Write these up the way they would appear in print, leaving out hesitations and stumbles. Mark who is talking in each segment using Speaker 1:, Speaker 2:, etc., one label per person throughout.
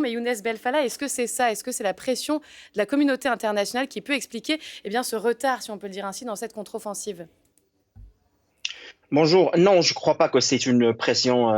Speaker 1: Mais Younes Belfala, est-ce que c'est ça? Est-ce que c'est la pression de la communauté internationale qui peut expliquer ce retard, si on peut le dire ainsi, dans cette contre-offensive?
Speaker 2: Bonjour. Non, je ne crois pas que c'est une pression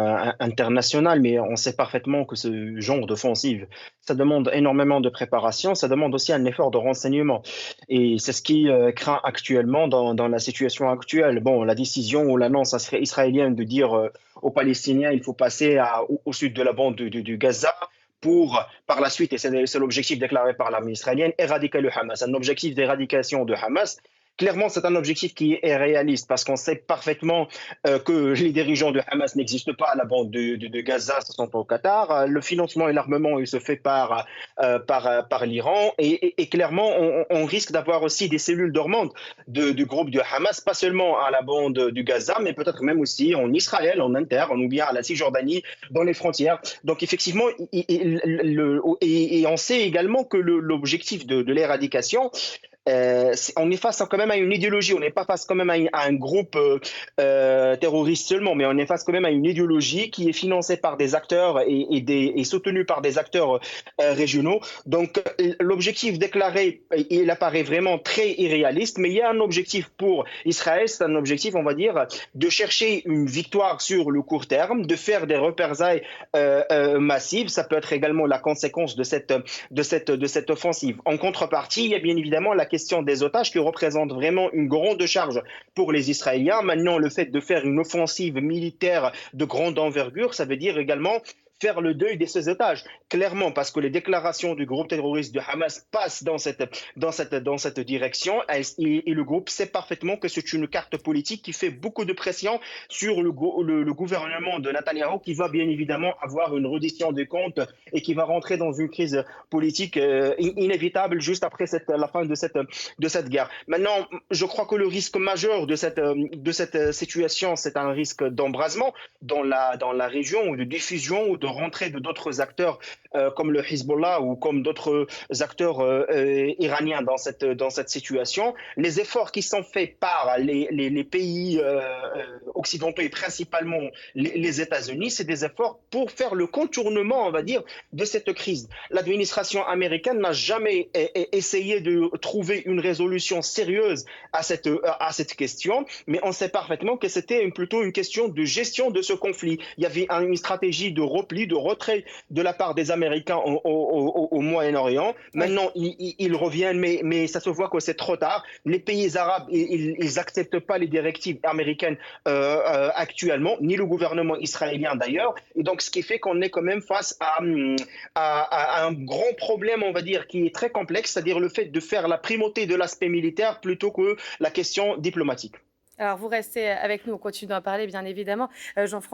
Speaker 2: internationale, mais on sait parfaitement que ce genre d'offensive, ça demande énormément de préparation, ça demande aussi un effort de renseignement. Et c'est ce qui craint actuellement dans la situation actuelle. Bon, la décision ou l'annonce israélienne de dire aux Palestiniens il faut passer au sud de la bande du Gaza pour, par la suite, et c'est l'objectif déclaré par l'armée israélienne, éradiquer le Hamas. Un objectif d'éradication de Hamas. Clairement, c'est un objectif qui est réaliste parce qu'on sait parfaitement que les dirigeants de Hamas n'existent pas à la bande de Gaza, ce sont au Qatar. Le financement et l'armement, il se fait par l'Iran. Et clairement, on risque d'avoir aussi des cellules dormantes du groupe de Hamas, pas seulement à la bande du Gaza, mais peut-être même aussi en Israël, en interne, ou bien à la Cisjordanie, dans les frontières. Donc effectivement, et on sait également que l'objectif de l'éradication, on est face quand même à une idéologie, on n'est pas face quand même à un groupe terroriste seulement, mais on est face quand même à une idéologie qui est financée par des acteurs et soutenue par des acteurs régionaux. Donc l'objectif déclaré, il apparaît vraiment très irréaliste, mais il y a un objectif pour Israël, c'est un objectif, on va dire, de chercher une victoire sur le court terme, de faire des représailles massives. Ça peut être également la conséquence de cette offensive. En contrepartie, il y a bien évidemment la question des otages qui représente vraiment une grande charge pour les Israéliens. Maintenant, le fait de faire une offensive militaire de grande envergure, ça veut dire également faire le deuil de ces otages. Clairement, parce que les déclarations du groupe terroriste de Hamas passent dans cette direction, et le groupe sait parfaitement que c'est une carte politique qui fait beaucoup de pression sur le gouvernement de Netanyahou, qui va bien évidemment avoir une reddition des comptes et qui va rentrer dans une crise politique inévitable juste après la fin de cette guerre. Maintenant, je crois que le risque majeur de cette situation, c'est un risque d'embrasement dans la région, ou de diffusion, ou de rentrée de d'autres acteurs comme le Hezbollah ou comme d'autres acteurs iraniens dans cette situation. Les efforts qui sont faits par les pays occidentaux et principalement les États-Unis, c'est des efforts pour faire le contournement, on va dire, de cette crise. L'administration américaine n'a jamais essayé de trouver une résolution sérieuse à cette question, mais on sait parfaitement que c'était plutôt une question de gestion de ce conflit. Il y avait une stratégie de repli, de retrait de la part des Américains au Moyen-Orient.
Speaker 1: Oui.
Speaker 2: Maintenant, ils reviennent, mais ça se voit que c'est trop tard. Les pays arabes, ils n'acceptent pas les directives américaines actuellement, ni le gouvernement israélien d'ailleurs. Et donc, ce qui fait qu'on est quand même face à un grand problème, on va dire, qui est très complexe, c'est-à-dire le fait de faire la primauté de l'aspect militaire plutôt que la question diplomatique.
Speaker 1: Alors vous restez avec nous, on continue d'en parler bien évidemment. Jean-François